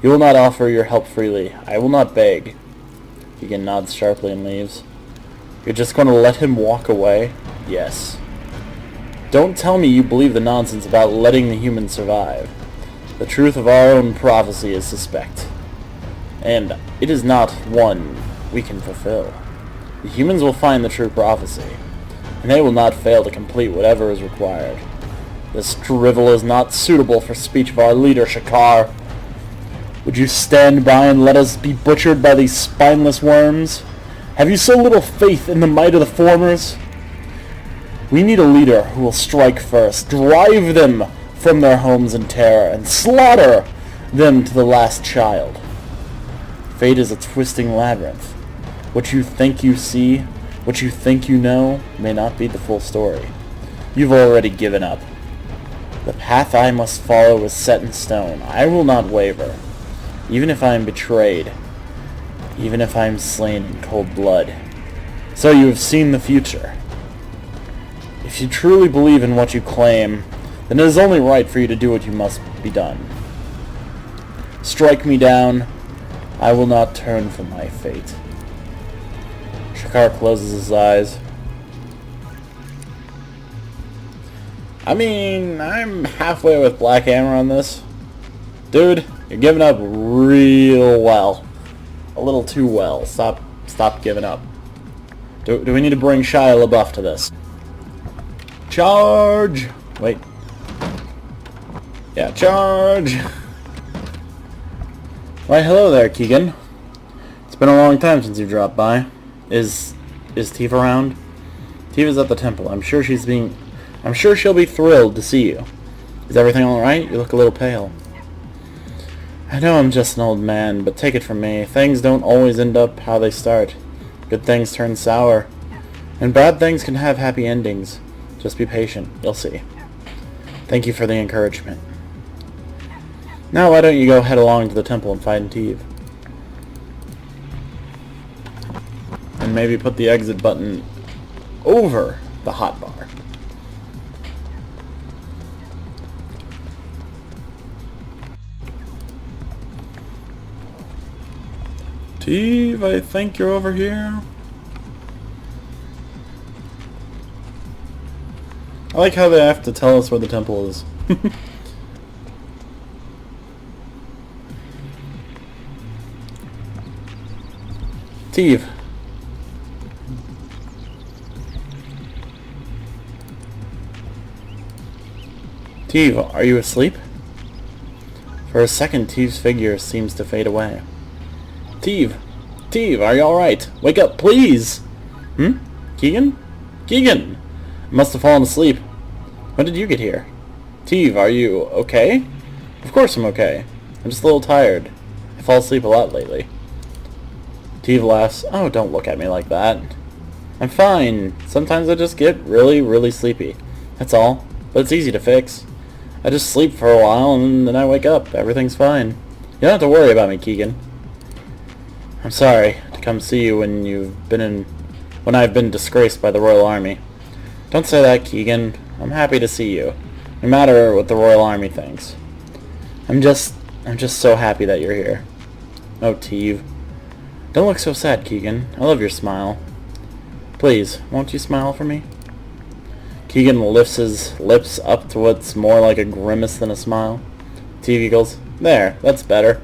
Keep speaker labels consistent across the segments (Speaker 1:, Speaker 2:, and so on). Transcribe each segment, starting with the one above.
Speaker 1: You will not offer your help freely. I will not beg. Keegan nods sharply and leaves. You're just going to let him walk away? Yes. Don't tell me you believe the nonsense about letting the humans survive. The truth of our own prophecy is suspect. And it is not one we can fulfill. The humans will find the true prophecy, and they will not fail to complete whatever is required. This drivel is not suitable for speech of our leader, Shakar. Would you stand by and let us be butchered by these spineless worms? Have you so little faith in the might of the formers? We need a leader who will strike first, drive them from their homes in terror, and slaughter them to the last child. Fate is a twisting labyrinth. What you think you see, what you think you know, may not be the full story. You've already given up. The path I must follow is set in stone. I will not waver, even if I am betrayed, even if I am slain in cold blood. So you have seen the future. If you truly believe in what you claim, then it is only right for you to do what you must be done. Strike me down. I will not turn from my fate. Shakar closes his eyes. I mean, I'm halfway with Black Hammer on this. Dude, you're giving up real well. A little too well. Stop giving up. Do we need to bring Shia LaBeouf to this? Charge! Wait. Yeah, charge! Why, hello there, Keegan. It's been a long time since you dropped by. Is Teve around? Teve is at the temple. I'm sure she'll be thrilled to see you. Is everything alright? You look a little pale. I know I'm just an old man, but take it from me, things don't always end up how they start. Good things turn sour, and bad things can have happy endings. Just be patient, you'll see. Thank you for the encouragement. Now why don't you go head along to the temple and find Teve? And maybe put the exit button over the hotbar. Teve, I think you're over here. I like how they have to tell us where the temple is. Teve. Teve, are you asleep? For a second, Teve's figure seems to fade away. Teve! Teve, are you alright? Wake up, please! Keegan? Keegan! I must have fallen asleep. When did you get here? Teve, are you okay? Of course I'm okay. I'm just a little tired. I fall asleep a lot lately. Teve laughs. Oh, don't look at me like that. I'm fine. Sometimes I just get really, really sleepy. That's all. But it's easy to fix. I just sleep for a while and then I wake up. Everything's fine. You don't have to worry about me, Keegan. I'm sorry to come see you when I've been disgraced by the Royal Army. Don't say that, Keegan. I'm happy to see you, no matter what the Royal Army thinks. I'm just so happy that you're here. Oh, Teve. Don't look so sad, Keegan. I love your smile. Please, won't you smile for me? Keegan lifts his lips up to what's more like a grimace than a smile. Teve goes, there, that's better.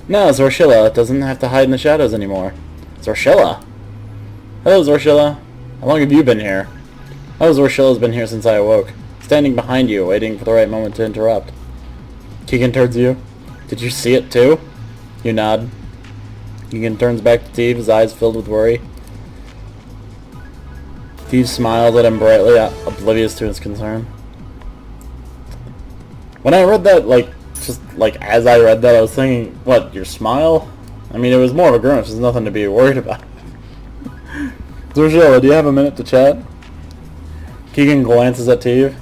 Speaker 1: Now Zorshilla doesn't have to hide in the shadows anymore. Zorshilla? Hello, Zorshilla. How long have you been here? Oh, Zorshilla's been here since I awoke. Standing behind you, waiting for the right moment to interrupt. Keegan turns to you. Did you see it too? You nod. Keegan turns back to Teve, his eyes filled with worry. Teve smiles at him brightly, oblivious to his concern. When I read that, as I read that, I was thinking, what, your smile? I mean, it was more of a grimace. There's nothing to be worried about. Zorshilla, do you have a minute to chat? Keegan glances at Teve.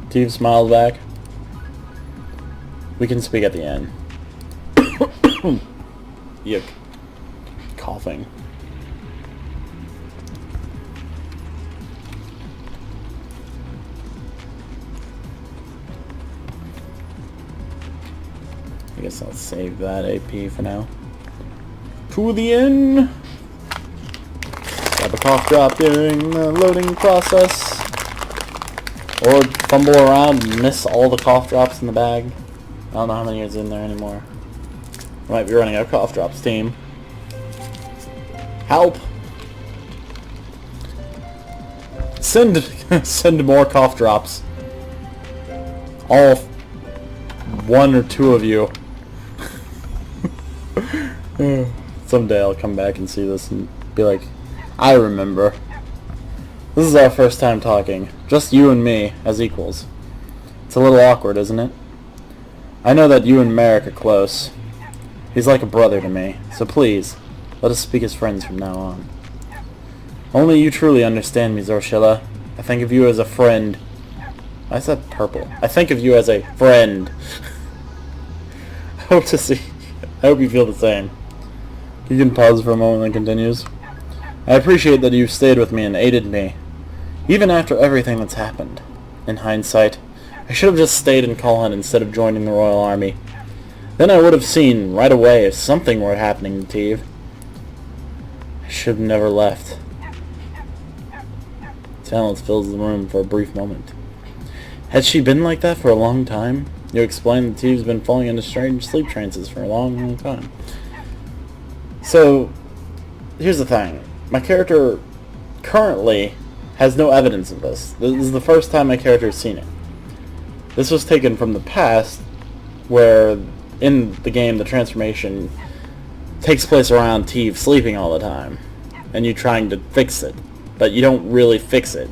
Speaker 1: Teve smiles back. We can speak at the end. Yuck. Coughing. I guess I'll save that AP for now. To the inn! Grab a cough drop during the loading process. Or fumble around and miss all the cough drops in the bag. I don't know how many is in there anymore. I might be running out of cough drops, team. Help! Send more cough drops. All 1 or 2 of you. Someday I'll come back and see this and be like, I remember. This is our first time talking. Just you and me, as equals. It's a little awkward, isn't it? I know that you and Merrick are close. He's like a brother to me, so please, let us speak as friends from now on. Only you truly understand me, Zorshilla. I think of you as a friend. I said purple. I think of you as a friend. I hope you feel the same. You can pause for a moment and continues. I appreciate that you've stayed with me and aided me, even after everything that's happened. In hindsight, I should have just stayed in Kulhan instead of joining the Royal Army. Then I would have seen right away if something were happening to Teve. I should have never left. Silence fills the room for a brief moment. Had she been like that for a long time? You explained that Teve's been falling into strange sleep trances for a long time. So, here's the thing. My character currently has no evidence of this. This is the first time my character has seen it. This was taken from the past, where in the game the transformation takes place around Teve sleeping all the time, and you trying to fix it, but you don't really fix it.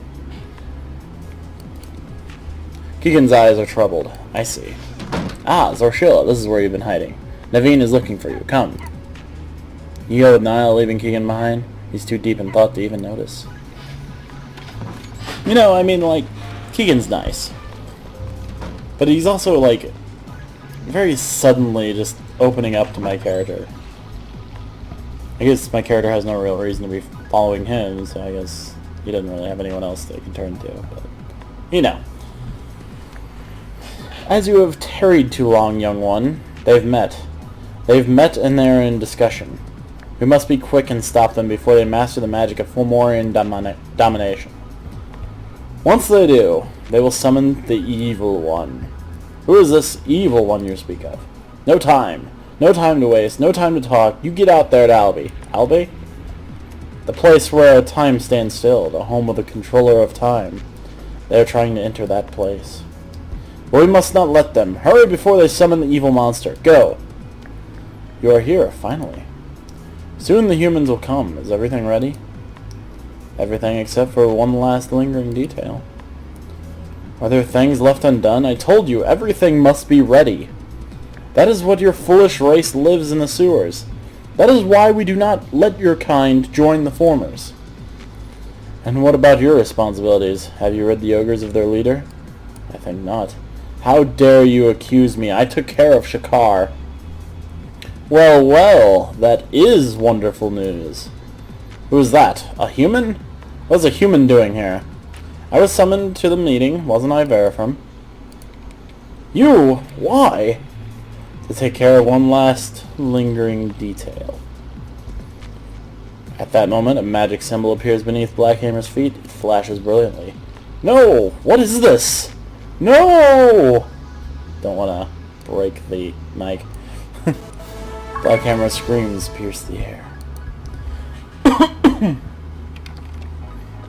Speaker 1: Keegan's eyes are troubled. I see. Ah, Zorshilla, this is where you've been hiding. Naveen is looking for you. Come. You go with Niall, leaving Keegan behind? He's too deep in thought to even notice. You know, I mean, like, Keegan's nice. But he's also, like, very suddenly just opening up to my character. I guess my character has no real reason to be following him, so I guess he doesn't really have anyone else they can turn to. But, you know. As you have tarried too long, young one, they've met. They've met and they're in discussion. We must be quick and stop them before they master the magic of Fomorian domination. Once they do, they will summon the evil one. Who is this evil one you speak of? No time. No time to waste. No time to talk. You get out there to Albi. Albi? The place where time stands still. The home of the controller of time. They are trying to enter that place. But we must not let them. Hurry before they summon the evil monster. Go. You are here, finally. Soon the humans will come. Is everything ready? Everything except for one last lingering detail. Are there things left undone? I told you, everything must be ready. That is what your foolish race lives in the sewers. That is why we do not let your kind join the formers. And what about your responsibilities? Have you rid the ogres of their leader? I think not. How dare you accuse me? I took care of Shakar. Well, well, that is wonderful news. Who is that? A human? What's a human doing here? I was summoned to the meeting, wasn't I, Verifrim? You? Why? To take care of one last lingering detail. At that moment, a magic symbol appears beneath Blackhammer's feet. It flashes brilliantly. No! What is this? No! Don't want to break the mic. Blackhammer's screams pierce the air.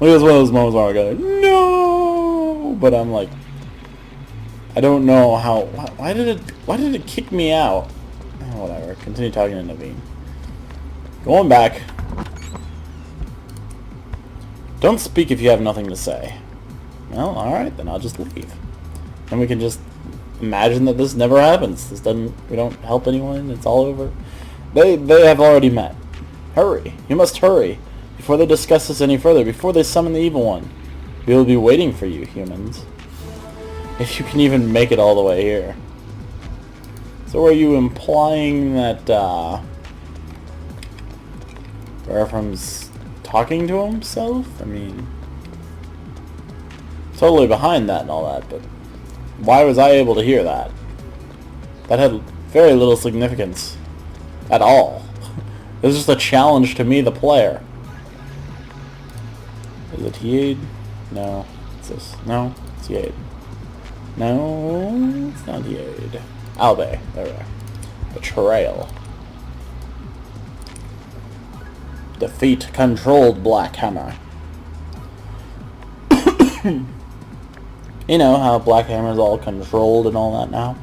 Speaker 1: It was one of those moments where I go, no! But I'm like, I don't know how. Why did it kick me out? Oh, whatever. Continue talking to Naveen. Going back. Don't speak if you have nothing to say. Well, alright, then I'll just leave. And we can just imagine that this never happens. We don't help anyone, it's all over. They have already met. Hurry. You must hurry. Before they discuss this any further, before they summon the evil one. We will be waiting for you, humans. If you can even make it all the way here. So are you implying that, Verifrim's talking to himself? I mean, totally behind that and all that, but why was I able to hear that? That had Very little significance. At all. This is just a challenge to me, the player. Is it T8? No. What's this? No? It's T8. No, it's not T8. Albe. There we are. Betrayal. Defeat controlled Black Hammer. You know how Black Hammer's all controlled and all that now?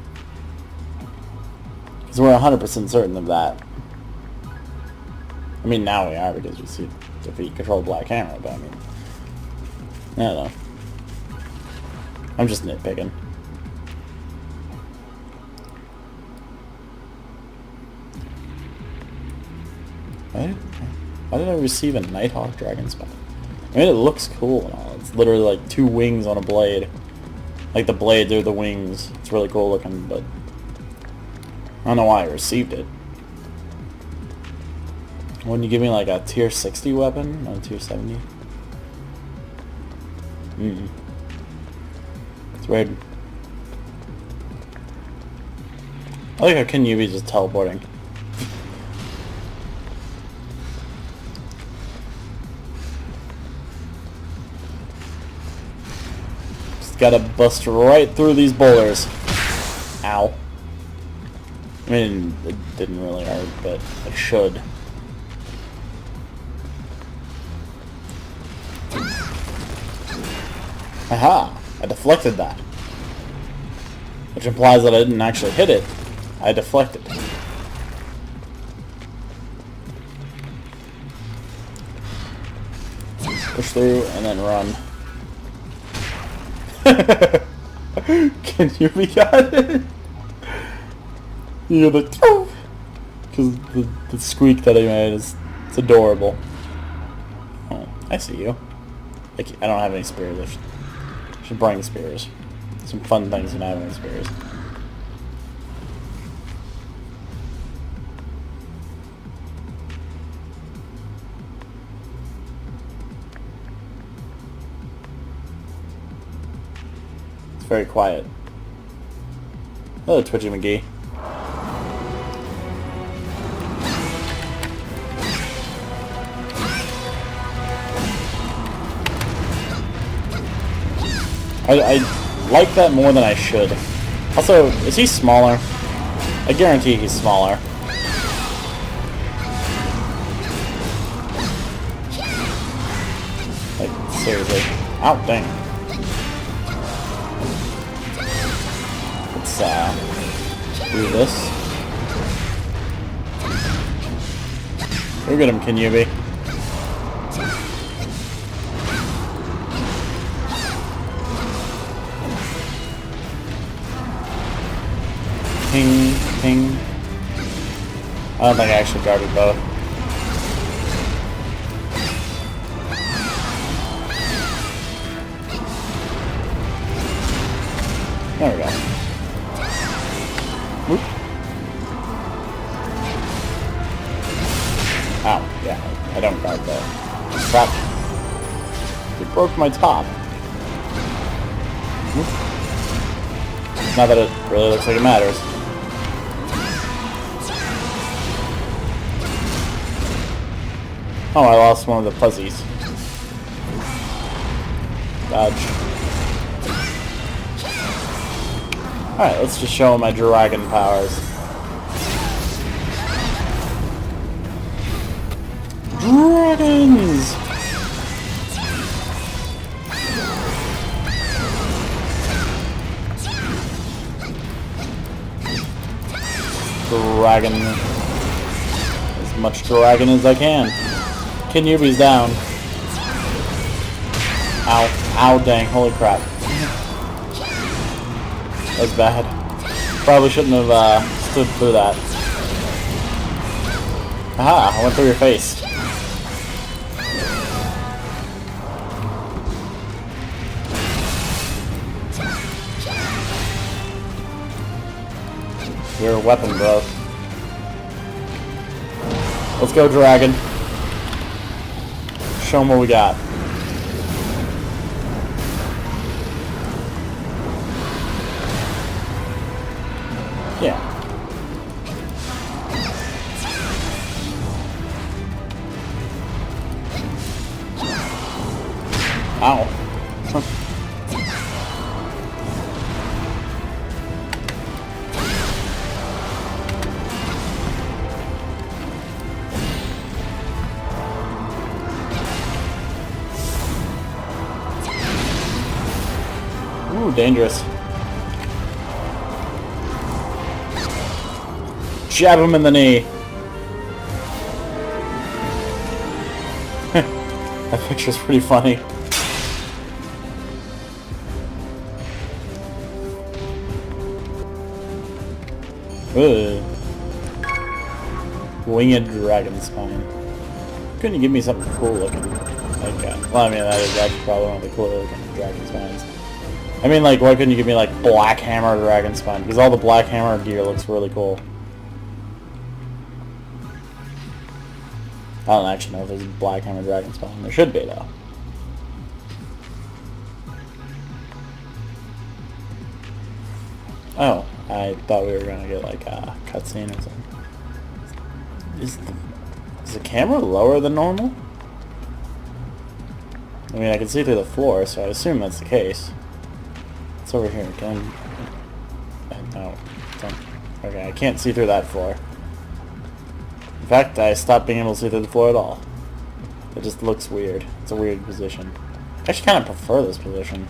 Speaker 1: Because we're 100% certain of that. I mean, now we are because we see defeat controlled Black Hammer, but I mean... I don't know. I'm just nitpicking. Why did I receive a Nighthawk Dragon Spot? I mean, it looks cool and all. It's literally like 2 wings on a blade. Like the blades are the wings. It's really cool looking, but I don't know why I received it. Wouldn't you give me like a tier 60 weapon? Not a tier 70? It's weird. I like how Kenyubi's just teleporting. Just gotta bust right through these boulders. Ow. I mean, it didn't really hurt, but it should. Aha! I deflected that. Which implies that I didn't actually hit it. I deflected. Push through and then run. Can you be got it? You hear the because the squeak that I made it's adorable. Oh, I see you. Like, I don't have any spears. I should bring spears. Some fun things in having spears. It's very quiet. Hello, Twitchy McGee. I like that more than I should. Also, is he smaller? I guarantee he's smaller. Like, seriously. Ow, dang. Let's, do this. Go get him, Kenyubi. Ping, ping. I don't think I actually guarded both. There we go. Whoop. Ow, yeah, I don't guard that. Crap. It broke my top. Whoop. Not that it really looks like it matters. Oh, I lost one of the fuzzies. Dodge. Alright, let's just show my dragon powers. Dragons! Dragon. As much dragon as I can. Kenyubi's down. Ow. Ow, dang. Holy crap. That was bad. Probably shouldn't have stood through that. Aha, I went through your face. Your weapon, bro. Let's go, dragon. Show them what we got. Yeah. Ow. Ooh, dangerous. Jab him in the knee. That picture's pretty funny. Ugh. Winged dragon spine. Couldn't you give me something cool looking? Like, well, I mean, that is actually probably one of the cooler looking dragon spines. I mean, like, why couldn't you give me, like, Black Hammer dragon spine? Because all the Black Hammer gear looks really cool. I don't actually know if there's a Black Hammer dragon spine. There should be, though. Oh, I thought we were gonna get like a cutscene or something. Is the camera lower than normal? I mean, I can see through the floor, so I assume that's the case. It's over here. No, don't. Okay, I can't see through that floor. In fact, I stopped being able to see through the floor at all. It just looks weird. It's a weird position. I actually kind of prefer this position.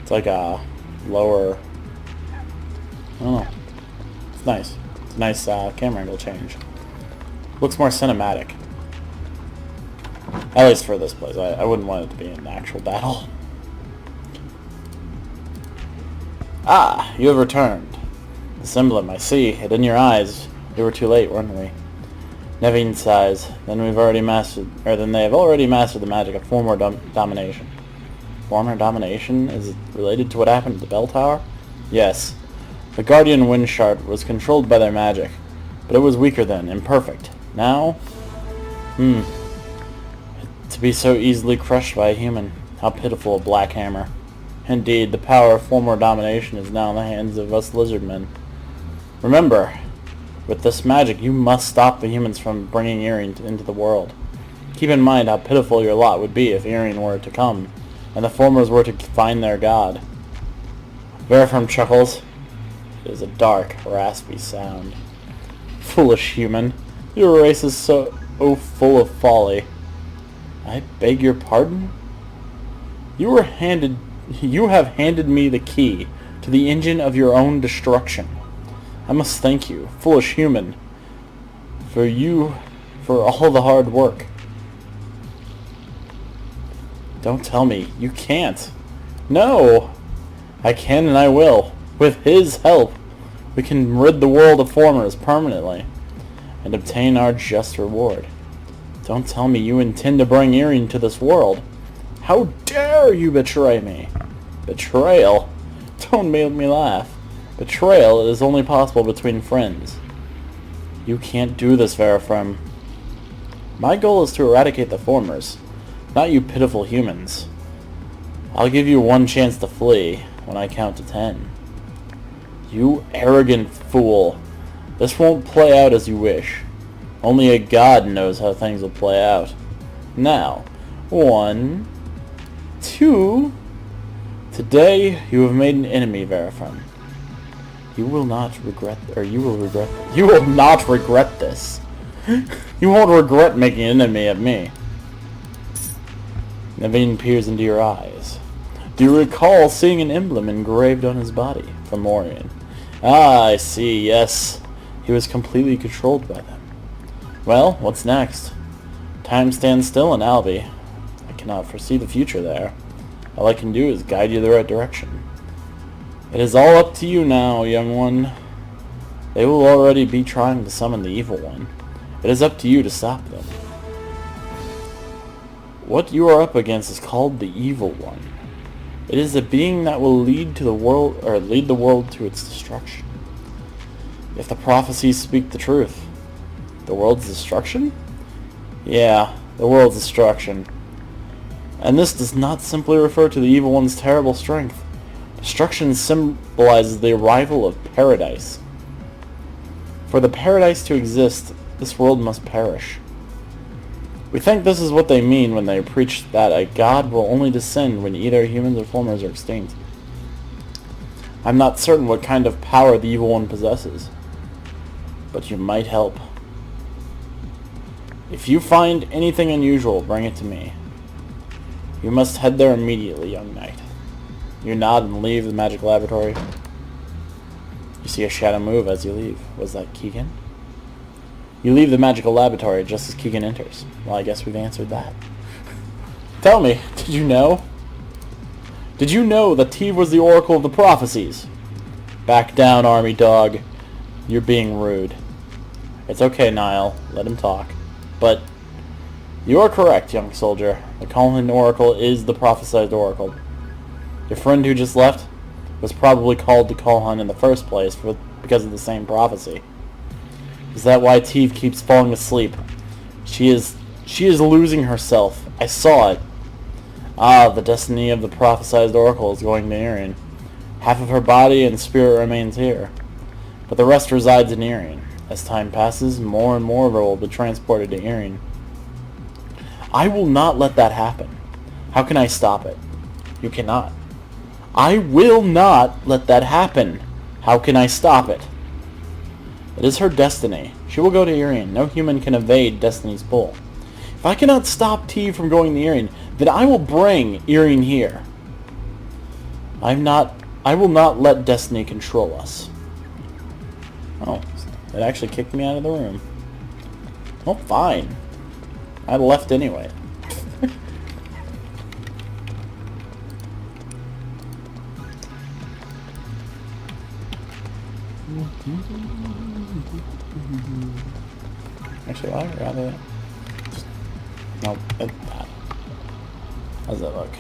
Speaker 1: It's like a lower... I don't know. It's nice. It's a nice camera angle change. Looks more cinematic. At least for this place. I wouldn't want it to be an actual battle. Ah, you have returned. The semblant, I see it in your eyes. We were too late, weren't we? Nevine sighs. Then they have already mastered the magic of former domination. Former domination? Is it related to what happened at the bell tower? Yes. The Guardian Wind Shard was controlled by their magic, but it was weaker then, imperfect. Now? To be so easily crushed by a human. How pitiful a Black Hammer. Indeed, the power of former domination is now in the hands of us lizardmen. Remember, with this magic, you must stop the humans from bringing Irene into the world. Keep in mind how pitiful your lot would be if Irene were to come, and the formers were to find their god. Verifirm chuckles. It is a dark, raspy sound. Foolish human, your race is so full of folly. I beg your pardon? You have handed me the key to the engine of your own destruction. I must thank you, foolish human, for all the hard work. Don't tell me. You can't. No! I can and I will. With his help, we can rid the world of formers permanently and obtain our just reward. Don't tell me you intend to bring Irene to this world. How dare you betray me? Betrayal? Don't make me laugh. Betrayal is only possible between friends. You can't do this, Verifirm. My goal is to eradicate the formers, not you pitiful humans. I'll give you one chance to flee when I count to 10. You arrogant fool. This won't play out as you wish. Only a god knows how things will play out. Now, 1, 2... Today, you have made an enemy, Verifirm. You will not regret this. You won't regret making an enemy of me. Nevine peers into your eyes. Do you recall seeing an emblem engraved on his body from Orion? Ah, I see, yes. He was completely controlled by them. Well, what's next? Time stands still in Albi. I cannot foresee the future there. All I can do is guide you the right direction. It is all up to you now, young one. They will already be trying to summon the evil one. It is up to you to stop them. What you are up against is called the evil one. It is a being that will lead the world to its destruction. If the prophecies speak the truth, the world's destruction? Yeah, the world's destruction. And this does not simply refer to the evil one's terrible strength. Destruction symbolizes the arrival of paradise. For the paradise to exist, this world must perish. We think this is what they mean when they preach that a god will only descend when either humans or formers are extinct. I'm not certain what kind of power the evil one possesses, but you might help. If you find anything unusual, bring it to me. You must head there immediately, young knight. You nod and leave the magic laboratory. You see a shadow move as you leave. Was that Keegan? You leave the magical laboratory just as Keegan enters. Well, I guess we've answered that. Tell me, did you know? Did you know that Teve was the oracle of the prophecies? Back down, army dog. You're being rude. It's okay, Niall. Let him talk. But you are correct, young soldier. The Cullen oracle is the prophesied oracle. Your friend who just left was probably called to Cullen in the first place because of the same prophecy. Is that why Teve keeps falling asleep? She is losing herself. I saw it. Ah, the destiny of the prophesied oracle is going to Erin. Half of her body and spirit remains here, but the rest resides in Erin. As time passes, more and more of her will be transported to Erin. I will not let that happen. How can I stop it? You cannot. I will not let that happen. How can I stop it? It is her destiny. She will go to Erin. No human can evade destiny's pull. If I cannot stop Teve from going to Erin, then I will bring Erin here. I will not let destiny control us. Oh, it actually kicked me out of the room. Oh, fine. I left anyway. Actually, I'd rather... No, how does that look?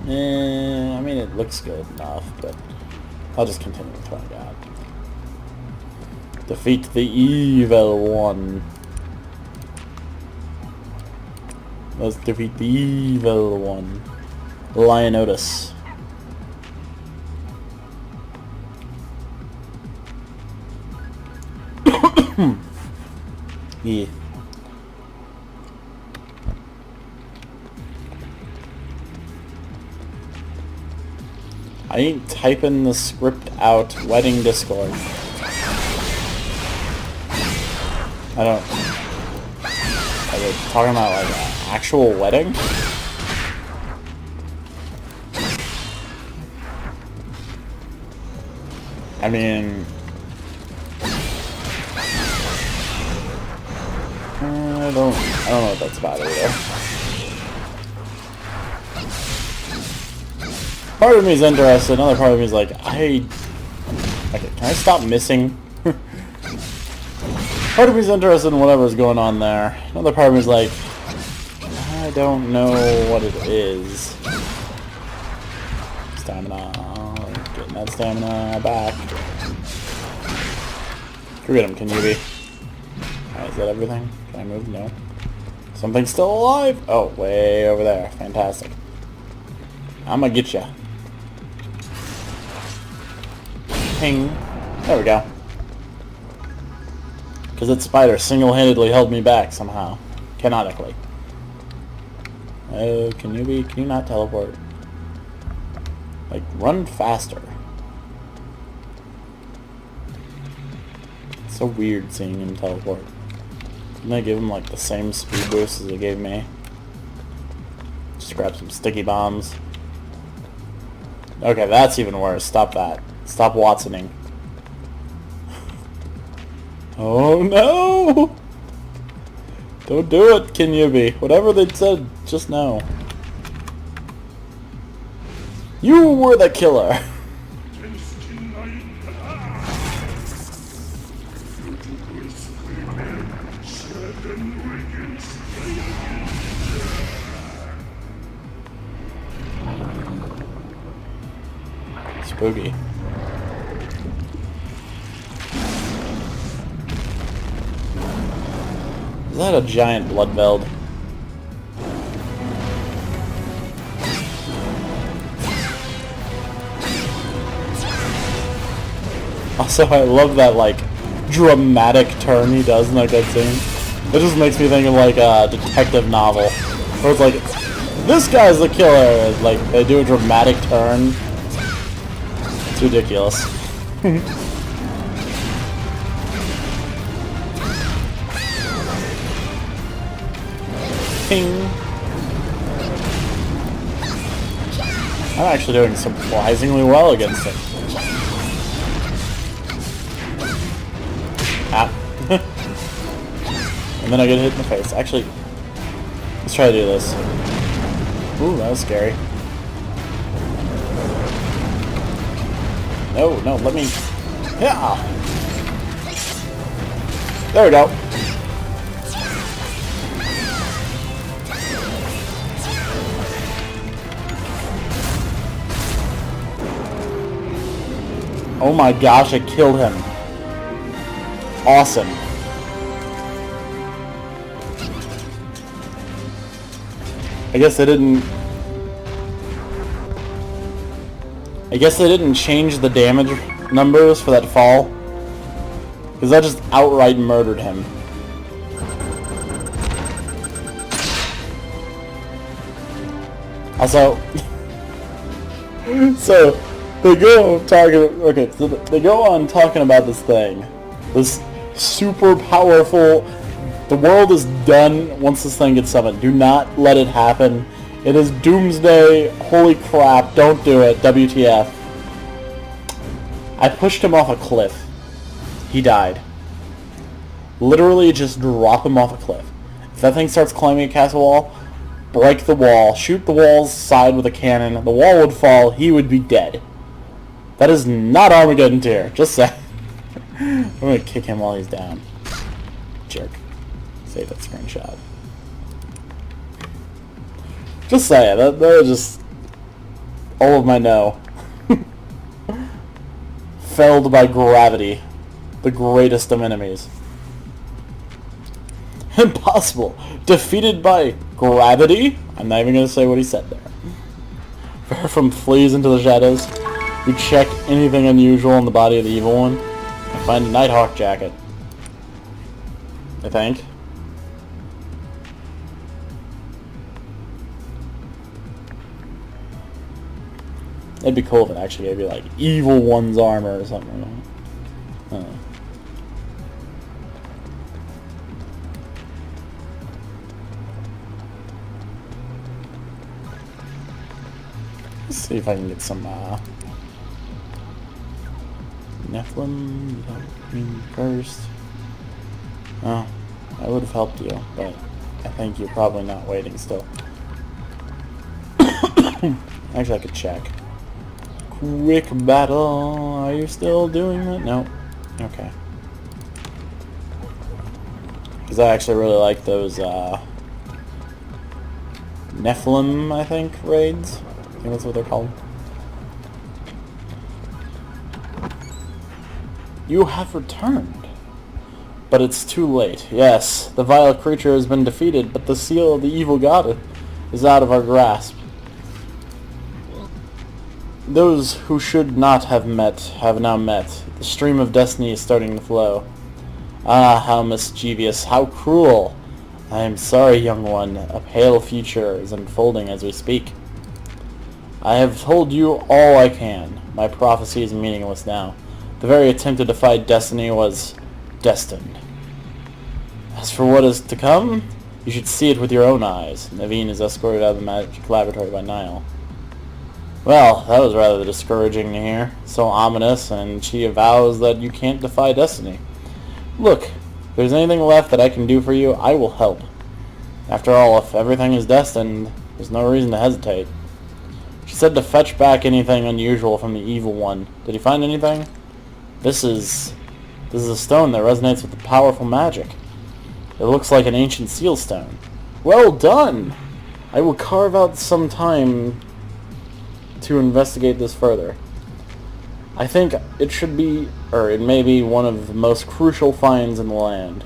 Speaker 1: I mean, it looks good enough, but I'll just continue with what I got. Defeat the evil one. Let's defeat the evil one. Leonidas. Yeah. I ain't typing the script out. Wedding Discord. I don't... Are they talking about, like, an actual wedding? I mean... I don't know what that's about either. Part of me is interested, another part of me is like, okay, can I stop missing? Part of me is interested in whatever's going on there. Another part of me is like, I don't know what it is. Stamina. Getting that stamina back. Forget him, can you be? Is that everything? Can I move? No. Something's still alive? Oh, way over there. Fantastic. I'm gonna get ya. Ping. There we go. Because that spider single-handedly held me back somehow. Canonically. Oh, can you not teleport? Like, run faster. It's so weird seeing him teleport. Didn't I give him, like, the same speed boost as it gave me? Just grab some sticky bombs. Okay, that's even worse. Stop that. Stop Watsoning. Oh no! Don't do it, Kinyubi. Whatever they said, just no. You were the killer! Spooky. Is that a giant blood veld? Also, I love that, like, dramatic turn he does in that cutscene. It just makes me think of like a detective novel, where it's like, this guy's the killer. Like they do a dramatic turn. It's ridiculous. Ping. I'm actually doing surprisingly well against it. Ah. And then I get hit in the face. Actually, let's try to do this. Ooh, that was scary. No, no, let me... Yeah! There we go. Oh my gosh, I killed him. Awesome. I guess they didn't change the damage numbers for that fall, because that just outright murdered him. Also, so they go talking. Okay, so they go on talking about this thing, this super powerful. The world is done once this thing gets summoned. Do not let it happen. It is doomsday. Holy crap! Don't do it. WTF? I pushed him off a cliff. He died. Literally, just drop him off a cliff. If that thing starts climbing a castle wall, break the wall, shoot the wall's side with a cannon. The wall would fall. He would be dead. That is not Armageddon tier. Just say. I'm gonna kick him while he's down. Jerk. Save that screenshot. Just say it. That was just all of my no. Felled by gravity. The greatest of enemies. Impossible. Defeated by gravity? I'm not even gonna say what he said there. From flees into the shadows. You check anything unusual in the body of the evil one. I find a Nighthawk jacket. I think. It'd be cool if it actually gave you like evil one's armor or something. I don't know. Let's see if I can get some Nephilim first. Oh, I would have helped you, but I think you're probably not waiting still. Actually, I could check. Quick battle. Are you still doing that? No. Okay. Because I actually really like those Nephilim, I think, raids. I think that's what they're called. You have returned. But it's too late. Yes, the vile creature has been defeated, but the seal of the evil god is out of our grasp. Those who should not have met have now met. The stream of destiny is starting to flow. Ah, how mischievous, how cruel. I am sorry, young one. A pale future is unfolding as we speak. I have told you all I can. My prophecy is meaningless now. The very attempt to defy destiny was destined. As for what is to come, you should see it with your own eyes. Naveen is escorted out of the magic laboratory by Niall. Well, that was rather discouraging to hear. So ominous, and she avows that you can't defy destiny. Look, if there's anything left that I can do for you, I will help. After all, if everything is destined, there's no reason to hesitate. She said to fetch back anything unusual from the evil one. Did he find anything? This is a stone that resonates with the powerful magic. It looks like an ancient seal stone. Well done! I will carve out some time to investigate this further. I think it should be, or it may be, one of the most crucial finds in the land.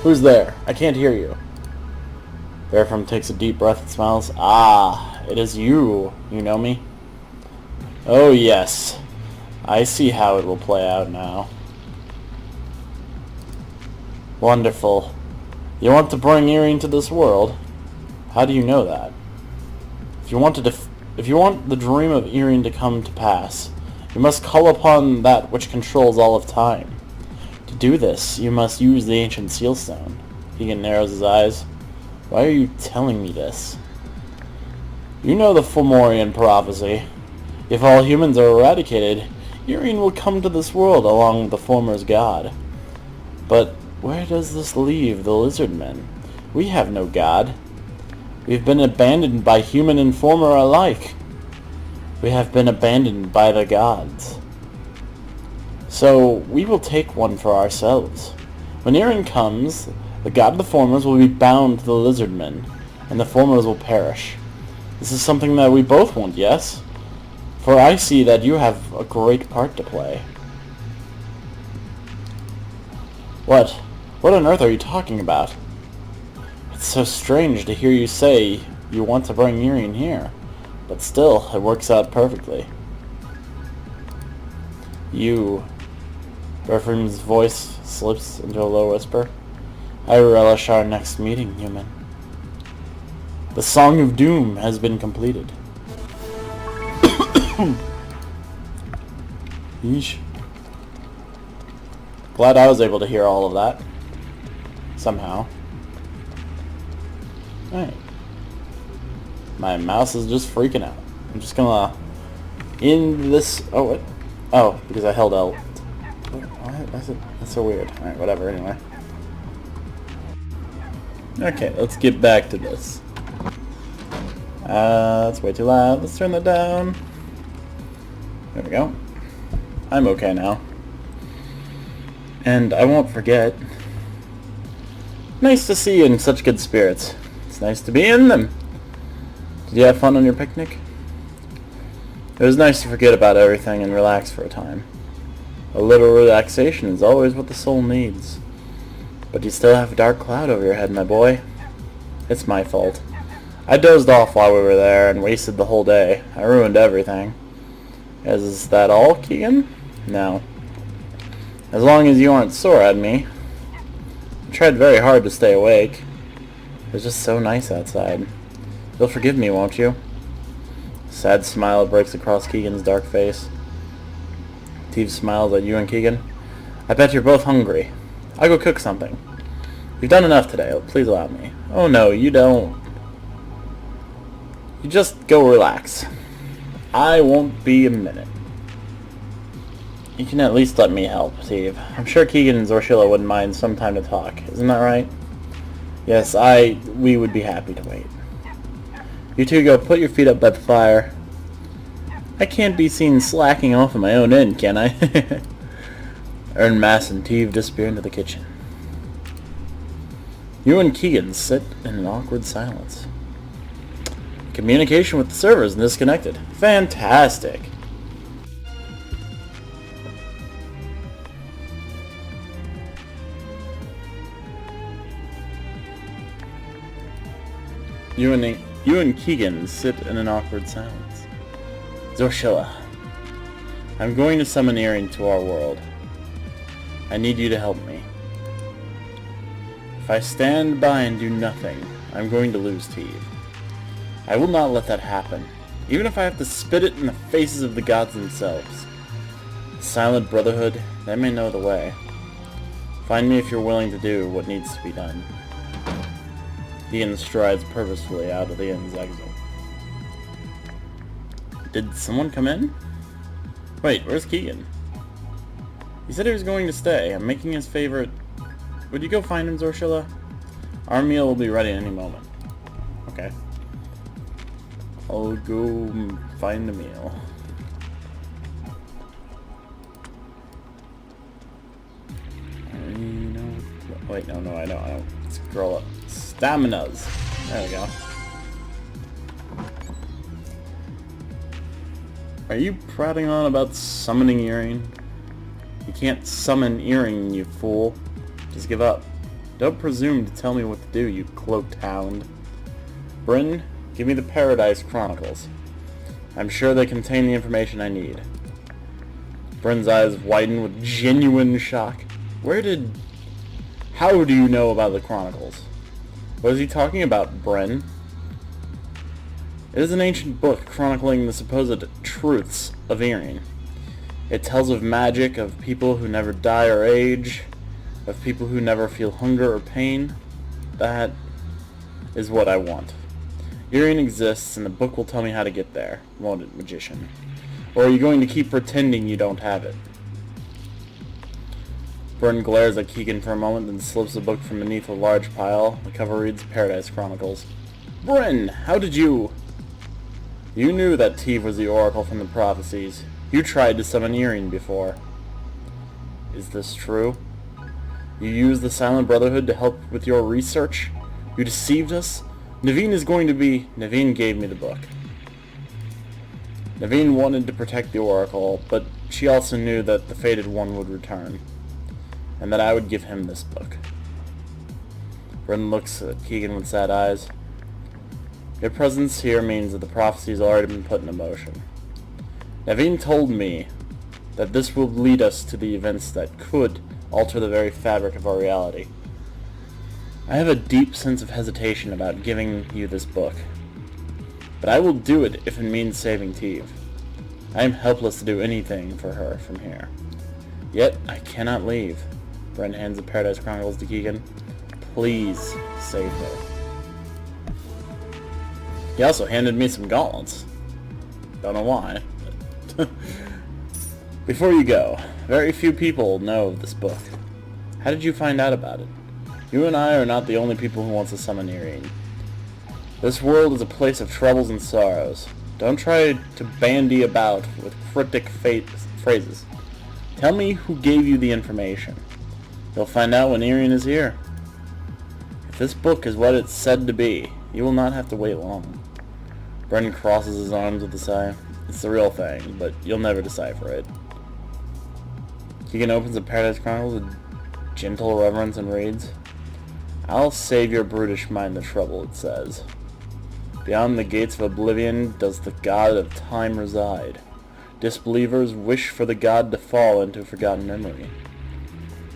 Speaker 1: Who's there? I can't hear you. Bearfrom takes a deep breath and smiles. Ah, it is you. You know me? Oh yes. I see how it will play out now. Wonderful. You want to bring Erie into this world? How do you know that? If you want the dream of Erie to come to pass, you must call upon that which controls all of time. To do this, you must use the ancient seal stone. Keegan narrows his eyes. Why are you telling me this? You know the Fomorian prophecy. If all humans are eradicated, Erie will come to this world along with the former's god. But where does this leave the lizard men? We have no god. We've been abandoned by human and former alike. We have been abandoned by the gods. So we will take one for ourselves. When Erin comes, the god of the formers will be bound to the lizard men, and the formers will perish. This is something that we both want, yes? For I see that you have a great part to play. What? What on earth are you talking about? It's so strange to hear you say you want to bring Erin here, but still, it works out perfectly. You... Bertram's voice slips into a low whisper. I relish our next meeting, human. The Song of Doom has been completed. Yeesh. Glad I was able to hear all of that. Somehow. Alright. My mouse is just freaking out. I'm just gonna end this... Oh, what? Oh, because I held L. What? That's so weird. Alright, whatever, anyway. Okay, let's get back to this. That's way too loud. Let's turn that down. There we go. I'm okay now. And I won't forget. Nice to see you in such good spirits. It's nice to be in them. Did you have fun on your picnic? It was nice to forget about everything and relax for a time. A little relaxation is always what the soul needs. But you still have a dark cloud over your head, my boy. It's my fault. I dozed off while we were there and wasted the whole day. I ruined everything. Is that all, Keegan? No. As long as you aren't sore at me. I tried very hard to stay awake. It was just so nice outside. You'll forgive me, won't you? A sad smile breaks across Keegan's dark face. Steve smiles at you and Keegan. I bet you're both hungry. I'll go cook something. You've done enough today. Please allow me. Oh no, you don't. You just go relax. I won't be a minute. You can at least let me help, Steve. I'm sure Keegan and Zorshilla wouldn't mind some time to talk. Isn't that right? Yes, we would be happy to wait. You two go put your feet up by the fire. I can't be seen slacking off on my own end, can I? Ernmass and Steve disappear into the kitchen. You and Keegan sit in an awkward silence. Communication with the server is disconnected. Fantastic. You and Keegan sit in an awkward silence. Zorshilla, I'm going to summon Erin to our world. I need you to help me. If I stand by and do nothing, I'm going to lose Steve. I will not let that happen, even if I have to spit it in the faces of the gods themselves. The Silent Brotherhood, they may know the way. Find me if you're willing to do what needs to be done. Ian strides purposefully out of the inn's exit. Did someone come in? Wait, where's Keegan? He said he was going to stay. I'm making his favorite... Would you go find him, Zorshilla? Our meal will be ready any moment. Okay. I'll go find a meal. Wait, no, I don't. Scroll up. Staminas. There we go. Are you prating on about summoning Earring? You can't summon Earring, you fool. Just give up. Don't presume to tell me what to do, you cloaked hound. Bryn, give me the Paradise Chronicles. I'm sure they contain the information I need. Bryn's eyes widen with genuine shock. How do you know about the Chronicles? What is he talking about, Bren? It is an ancient book chronicling the supposed truths of Erin. It tells of magic, of people who never die or age, of people who never feel hunger or pain. That is what I want. Erin exists, and the book will tell me how to get there, won't it, magician? Or are you going to keep pretending you don't have it? Bren glares at Keegan for a moment, then slips the book from beneath a large pile. The cover reads Paradise Chronicles. Bren, how did you... You knew that Teve was the oracle from the prophecies. You tried to summon Erin before. Is this true? You used the Silent Brotherhood to help with your research? You deceived us? Naveen is going to be... Naveen gave me the book. Naveen wanted to protect the oracle, but she also knew that the Fated One would return, and that I would give him this book. Bren looks at Keegan with sad eyes. Your presence here means that the prophecy has already been put into motion. Naveen told me that this will lead us to the events that could alter the very fabric of our reality. I have a deep sense of hesitation about giving you this book, but I will do it if it means saving Teve. I am helpless to do anything for her from here. Yet, I cannot leave. Bren hands the Paradise Chronicles to Keegan. Please save her. He also handed me some gauntlets. Don't know why. Before you go, very few people know of this book. How did you find out about it? You and I are not the only people who want to summon Erin. This world is a place of troubles and sorrows. Don't try to bandy about with cryptic phrases. Tell me who gave you the information. You'll find out when Erin is here. If this book is what it's said to be, you will not have to wait long. Bren crosses his arms with a sigh. It's the real thing, but you'll never decipher it. Keegan opens the Paradise Chronicles with gentle reverence and reads, I'll save your brutish mind the trouble, it says. Beyond the gates of oblivion does the god of time reside. Disbelievers wish for the god to fall into forgotten memory.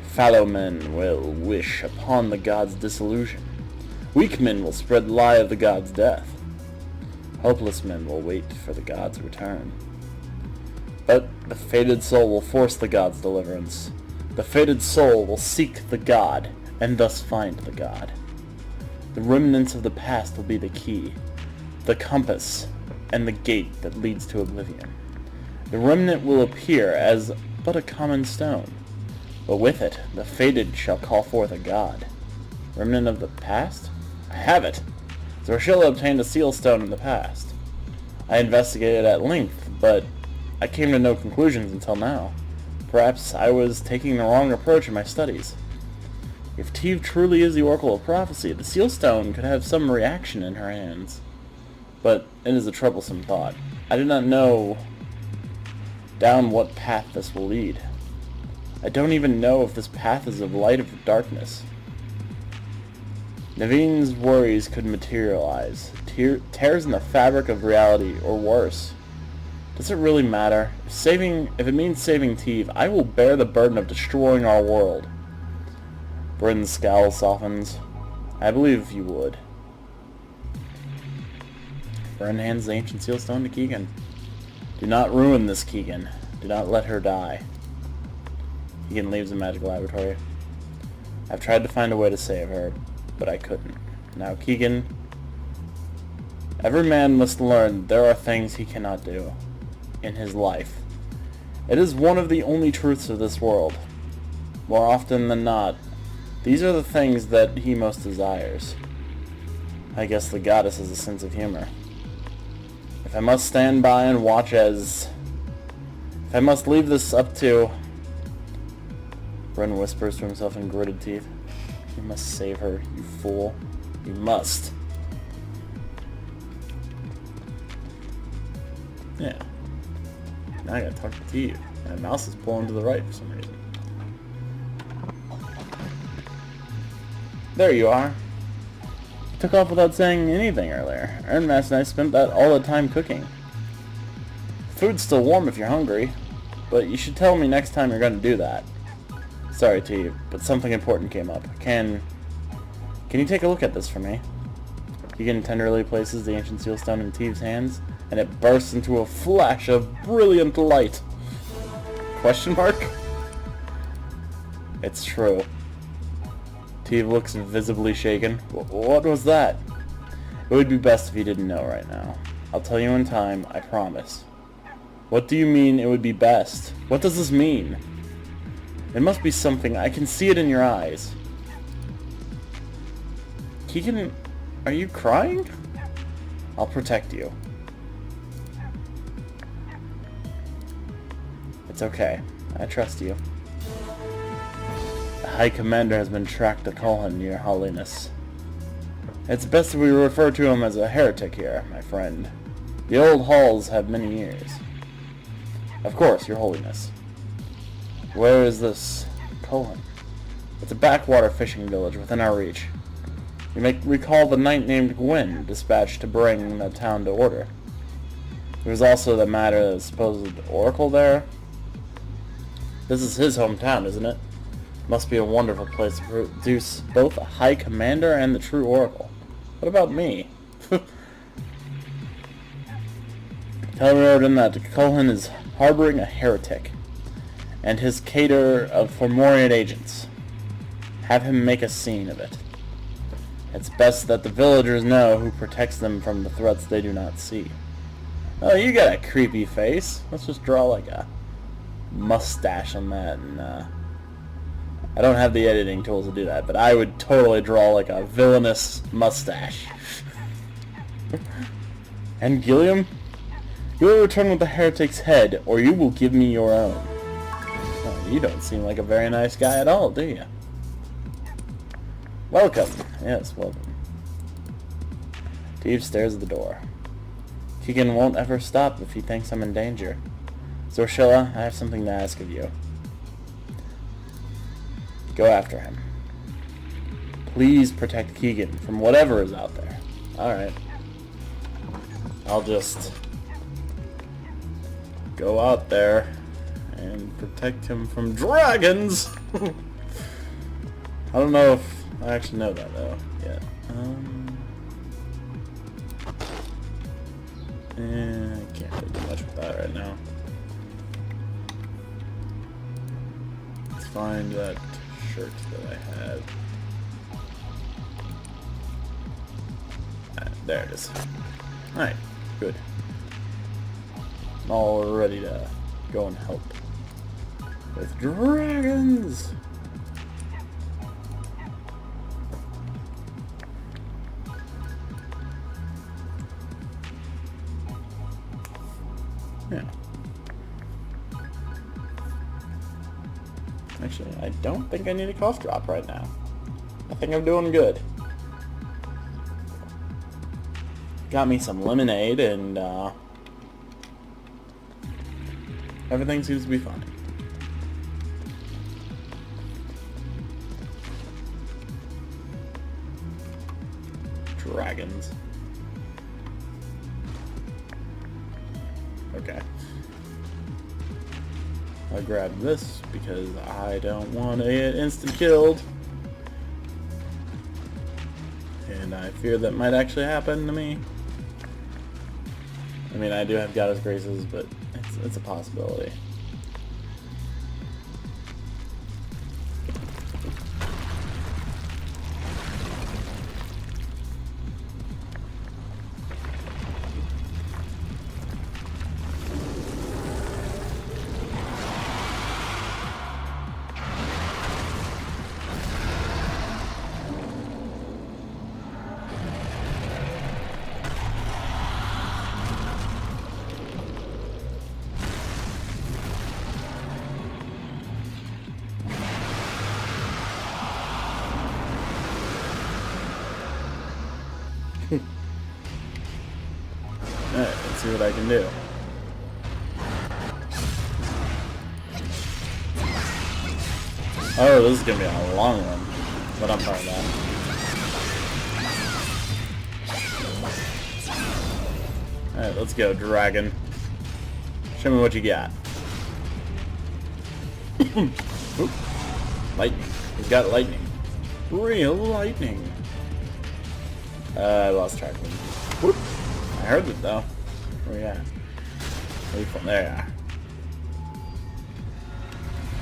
Speaker 1: Fallow men will wish upon the god's dissolution. Weak men will spread the lie of the god's death. Helpless men will wait for the god's return. But the fated soul will force the god's deliverance. The fated soul will seek the god, and thus find the god. The remnants of the past will be the key, the compass, and the gate that leads to oblivion. The remnant will appear as but a common stone, but with it the fated shall call forth a god. Remnant of the past? I have it! Zorshilla obtained a seal stone in the past. I investigated at length, but I came to no conclusions until now. Perhaps I was taking the wrong approach in my studies. If Teve truly is the Oracle of Prophecy, the seal stone could have some reaction in her hands. But it is a troublesome thought. I do not know down what path this will lead. I don't even know if this path is of light or darkness. Naveen's worries could materialize. Tears in the fabric of reality, or worse. Does it really matter? If it means saving Teve, I will bear the burden of destroying our world. Bren's scowl softens. I believe you would. Bren hands the ancient seal stone to Keegan. Do not ruin this, Keegan. Do not let her die. Keegan leaves the magic laboratory. I've tried to find a way to save her, but I couldn't. Now, Keegan, every man must learn there are things he cannot do in his life. It is one of the only truths of this world. More often than not, these are the things that he most desires. I guess the goddess has a sense of humor. If I must stand by and watch if I must leave this up to... Bren whispers to himself in gritted teeth. You must save her, you fool. You must. Yeah. Now I gotta talk to Teve. My mouse is pulling to the right for some reason. There you are. You took off without saying anything earlier. Ernmass and I spent all the time cooking. Food's still warm if you're hungry, but you should tell me next time you're gonna do that. Sorry, T, but something important came up. Can you take a look at this for me? Keegan tenderly places the ancient seal stone in Teve's hands, and it bursts into a flash of brilliant light. Question mark? It's true. Teve looks visibly shaken. What was that? It would be best if you didn't know right now. I'll tell you in time, I promise. What do you mean it would be best? What does this mean? It must be something. I can see it in your eyes. Keegan, are you crying? I'll protect you. It's okay. I trust you. The High Commander has been tracked to Cullen, Your Holiness. It's best if we refer to him as a heretic here, my friend. The old halls have many years. Of course, Your Holiness. Where is this Cullen? It's a backwater fishing village within our reach. You may recall the knight named Gwyn dispatched to bring the town to order. There was also the matter of the supposed oracle there. This is his hometown, isn't it? Must be a wonderful place to produce both a High Commander and the true oracle. What about me? Tell Riordan that Cullen is harboring a heretic, and his cater of Fomorian agents. Have him make a scene of it. It's best that the villagers know who protects them from the threats they do not see. Oh, you got a creepy face. Let's just draw like a mustache on that, and I don't have the editing tools to do that, but I would totally draw like a villainous mustache. And Gilliam? You will return with the heretic's head, or you will give me your own. Oh, you don't seem like a very nice guy at all, do you? Welcome. Yes, welcome. Teve stares at the door. Keegan won't ever stop if he thinks I'm in danger. Zorshilla, I have something to ask of you. Go after him. Please protect Keegan from whatever is out there. Alright. I'll just go out there and protect him from dragons! I don't know if I actually know that though yet. I can't really do much with that right now. Let's find that shirt that I had. There it is. Alright, good. I'm all ready to go and help with dragons! Yeah. Actually, I don't think I need a cough drop right now. I think I'm doing good. Got me some lemonade and everything seems to be fine. Dragons. Okay. I'll grab this because I don't want to get instant killed. And I fear that might actually happen to me. I mean, I do have Goddess Graces, but it's a possibility. Alright, let's see what I can do. Oh, this is gonna be a long one, but I'm fine with that. Alright, let's go, dragon. Show me what you got. Oop. Lightning. He's got lightning. Real lightning. I lost track of him. Whoop. I heard it though. Where you at? Where you from? There you are.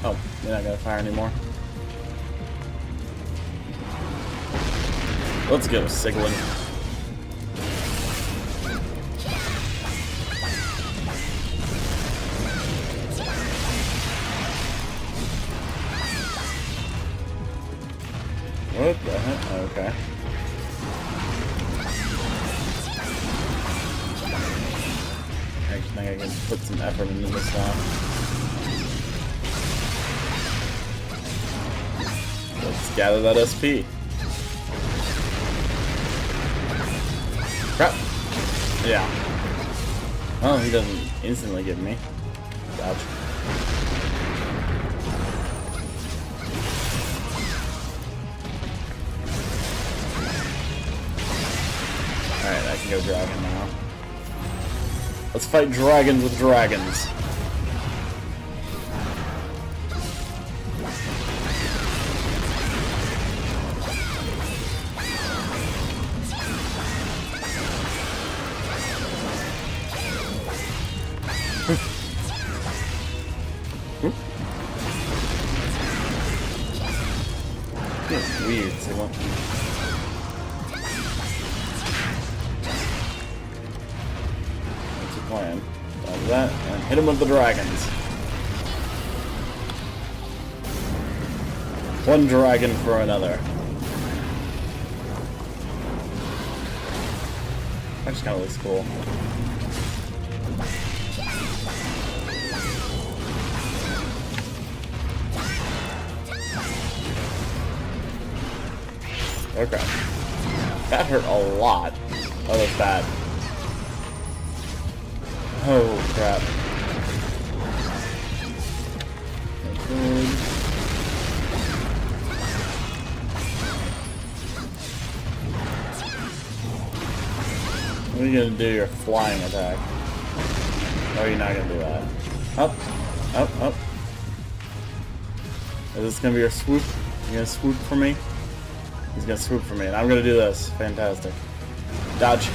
Speaker 1: Oh, you're not gonna fire anymore? Let's go, Siglin. What the heck? Okay. I think I can put some effort into this now. Let's gather that SP. Crap! Yeah. Oh, he doesn't instantly give me. Dodge. Alright, I can go dragon now. Let's fight dragons with dragons. It's weird, so what? What's your plan? Like that, and hit him with the dragons. One dragon for another. That just kind of looks cool. Okay. That hurt a lot. Oh, that's bad. Oh, crap. What are you gonna do? Your flying attack. Oh, you're not gonna do that. Up, up, up. Is this gonna be your swoop? You gonna swoop for me? He's gonna swoop for me, and I'm gonna do this. Fantastic. Dodge.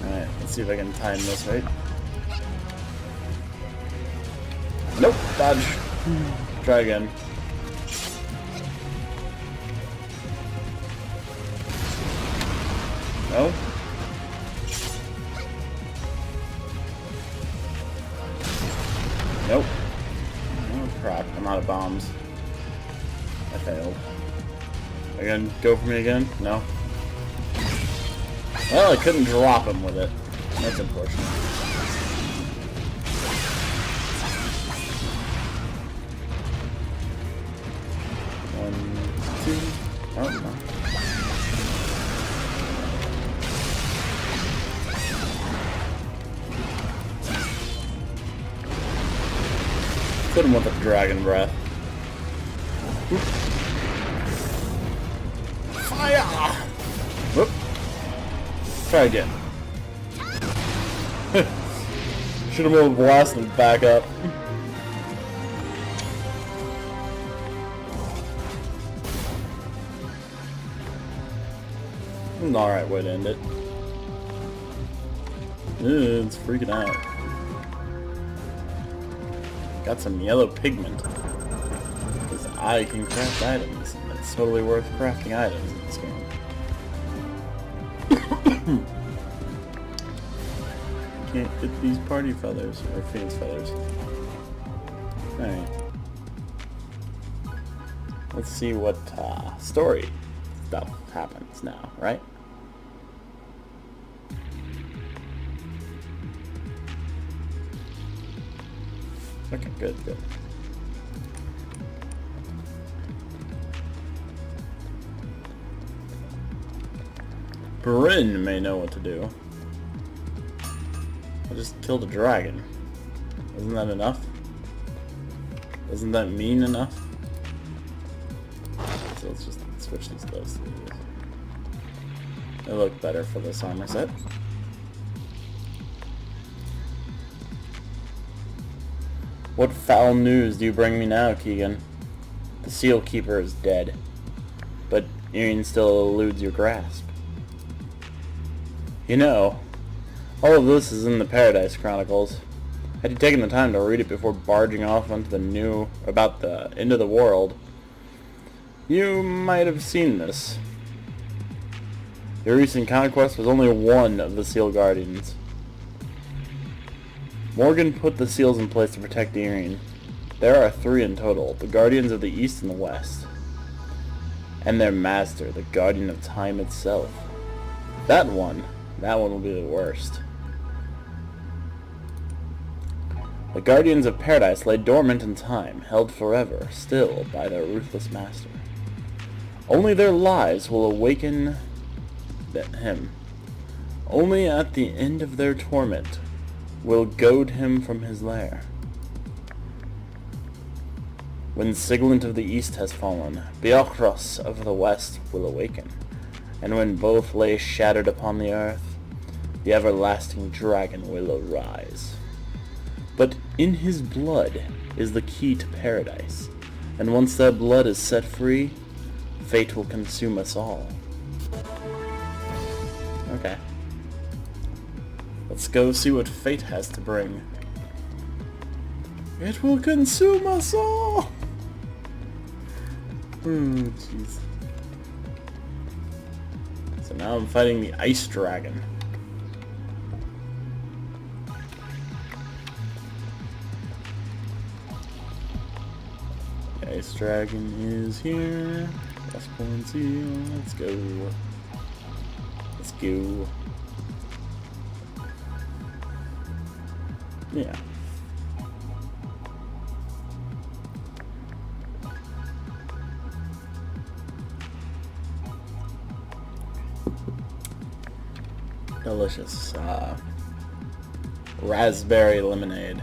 Speaker 1: Alright, let's see if I can time this right. Nope, dodge. Try again. No? Nope. Oh crap, I'm out of bombs. I failed. Again, go for me again? No. Well, I couldn't drop him with it. That's unfortunate. One, two. Oh, no. Put him with the dragon breath. Oop. Fire! Whoop. Try again. Should have moved blast and back up. An alright way to end it. Ew, it's freaking out. Got some yellow pigment. Because I can craft items. It's totally worth crafting items in this game. Can't get these party feathers, or phoenix feathers. Alright. Let's see what story stuff happens now, right? Okay, good, good. Bryn may know what to do. I just killed a dragon. Isn't that enough? Doesn't that mean enough? So let's just switch these gloves to these. They look better for this armor set. What foul news do you bring me now, Keegan? The Seal Keeper is dead, but Irene still eludes your grasp. You know, all of this is in the Paradise Chronicles. Had you taken the time to read it before barging off onto the end of the world, you might have seen this. Your recent conquest was only one of the Seal Guardians. Morgan put the seals in place to protect Irene. There are 3 in total, the Guardians of the East and the West. And their master, the Guardian of Time itself. That one will be the worst. The Guardians of Paradise lay dormant in time, held forever, still by their ruthless master. Only their lives will awaken him. Only at the end of their torment will goad him from his lair. When Siglant of the East has fallen, Beokros of the West will awaken, and when both lay shattered upon the earth, the everlasting dragon will arise. But in his blood is the key to paradise, and once that blood is set free, fate will consume us all. Okay. Let's go see what fate has to bring. It will consume us all! Jeez. So now I'm fighting the Ice Dragon. The Ice Dragon is here. Westborn Seal. Let's go. Let's go. Yeah. Delicious. Raspberry lemonade.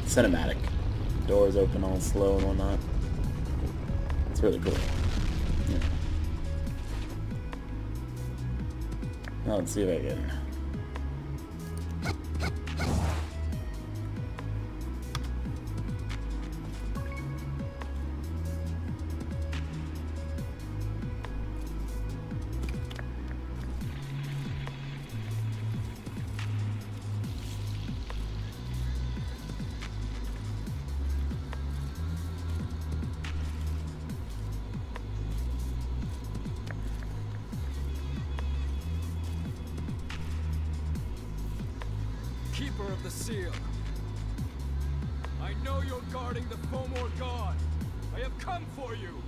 Speaker 1: Cinematic. Doors open all slow and whatnot. It's really cool. Yeah. Now let's see if I can.
Speaker 2: Keeper of the Seal. I know you're guarding the Fomor God. I have come for you.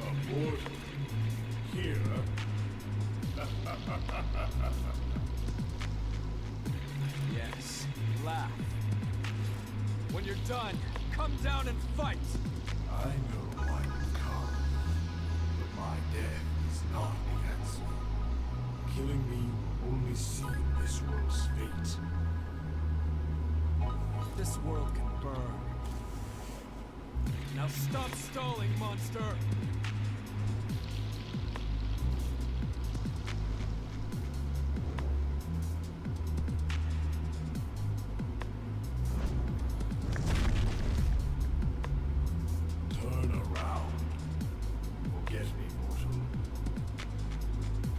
Speaker 3: A mortal here.
Speaker 2: Yes, laugh. When you're done, come down and fight.
Speaker 3: I know why you come, but my death is not the answer. Killing me will only seal this world's fate.
Speaker 2: This world can burn. Now stop stalling, monster!
Speaker 3: Turn around. Forget me, mortal.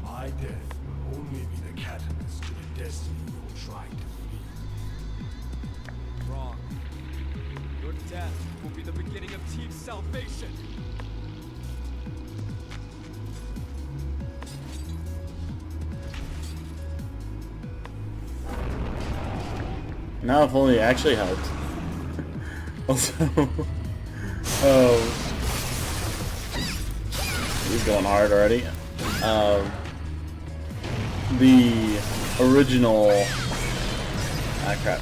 Speaker 3: My death will only be the catalyst to the destiny you're trying to flee.
Speaker 2: Wrong. Your death will be the beginning of Team's salvation.
Speaker 1: Now if only it actually helped. Also, he's going hard already. The original... Ah, crap.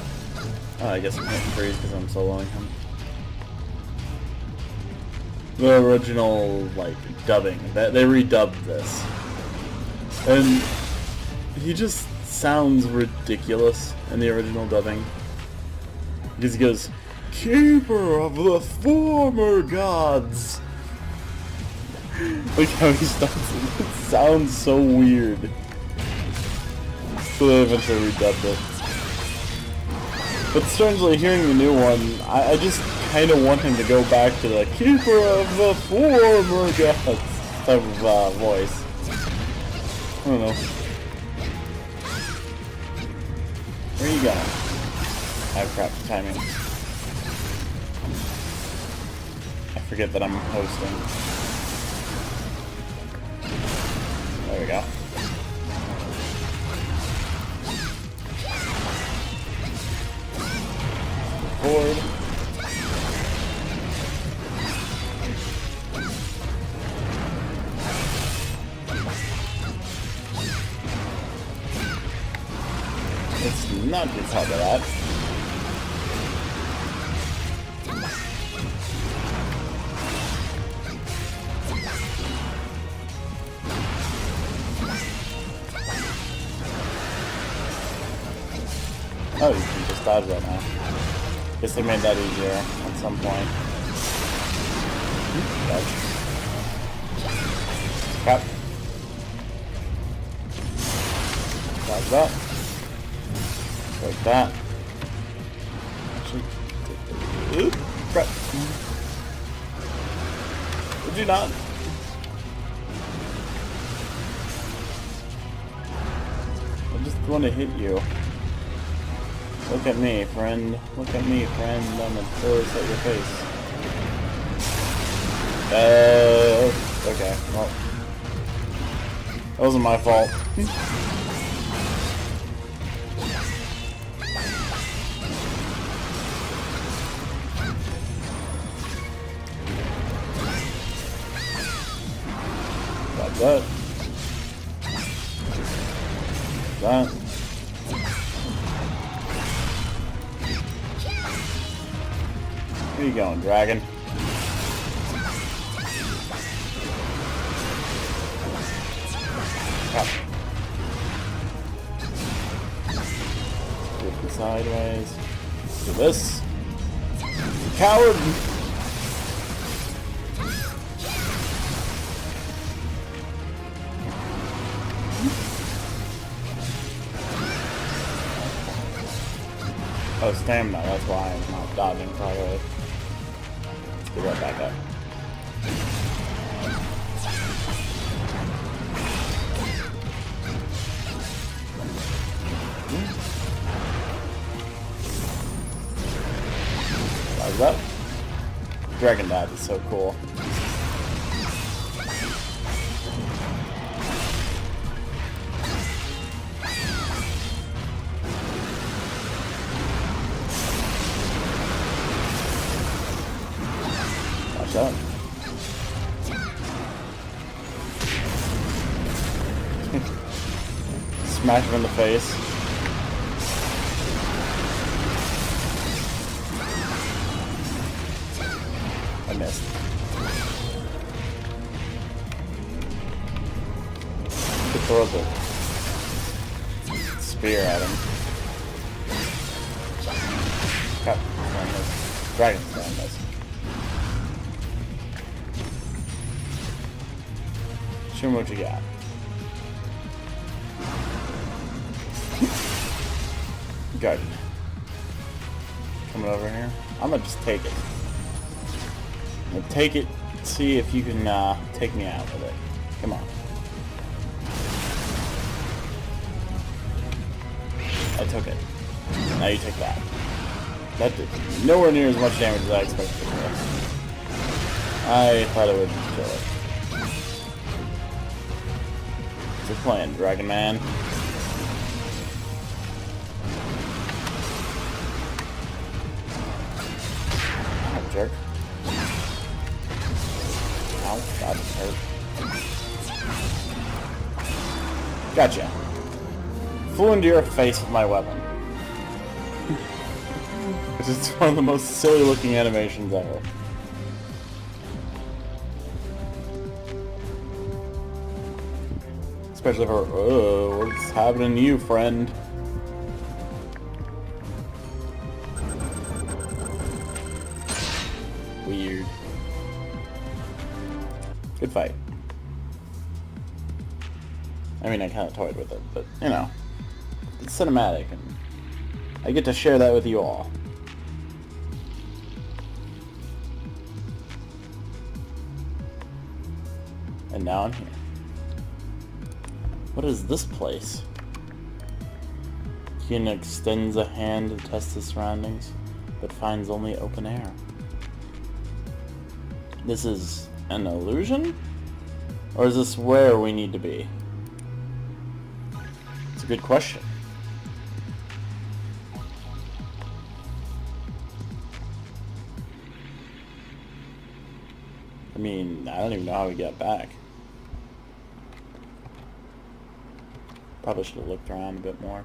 Speaker 1: Oh, I guess I can't freeze because I'm soloing him. The original, like, dubbing. They redubbed this. And he just sounds ridiculous in the original dubbing. Because he goes, Keeper of the former gods! Look how he starts. It sounds so weird. So they eventually redubbed it. But strangely, hearing the new one, I just kind of want him to go back to the Keeper of the Former Gods type of voice. I don't know. Where are you going? I have crap timing. I forget that I'm hosting. There we go. Forward. It's not just how that. Oh, you can just dodge right now. Guess they made that easier at some point. Dodge. Crap. Dodge that. Like that. Actually, oop, crap. Would you not? I just want to hit you. Look at me, friend. Look at me, friend. I'm gonna throw this at your face. Okay, well. That wasn't my fault. Got that. That. Where you going, dragon? Crap. Flip sideways. Do this. Coward! Oh, stamina, that's why I'm not dodging properly. Get right back up. Rise up. Dragon dive is so cool. Watch out. Smash him in the face. I missed. Could throw the spear at him. Cut. Dragon's down this. Show me what you got. Good. Coming over here. I'm gonna just take it. I'm gonna take it, see if you can take me out with it. Come on. I took it. Now you take that. That did nowhere near as much damage as I expected it to. I thought it would kill it. What's your plan, Dragon Man? Jerk. Ow, that hurt. Gotcha. Flew into your face with my weapon. This is one of the most silly looking animations ever. Especially for, what's happening to you, friend? Weird. Good fight. I mean, I kind of toyed with it, but, you know, it's cinematic, and I get to share that with you all. And now I'm here. What is this place? Keen extends a hand to test the surroundings, but finds only open air. This is an illusion? Or is this where we need to be? It's a good question. I mean, I don't even know how we got back. Probably should have looked around a bit more.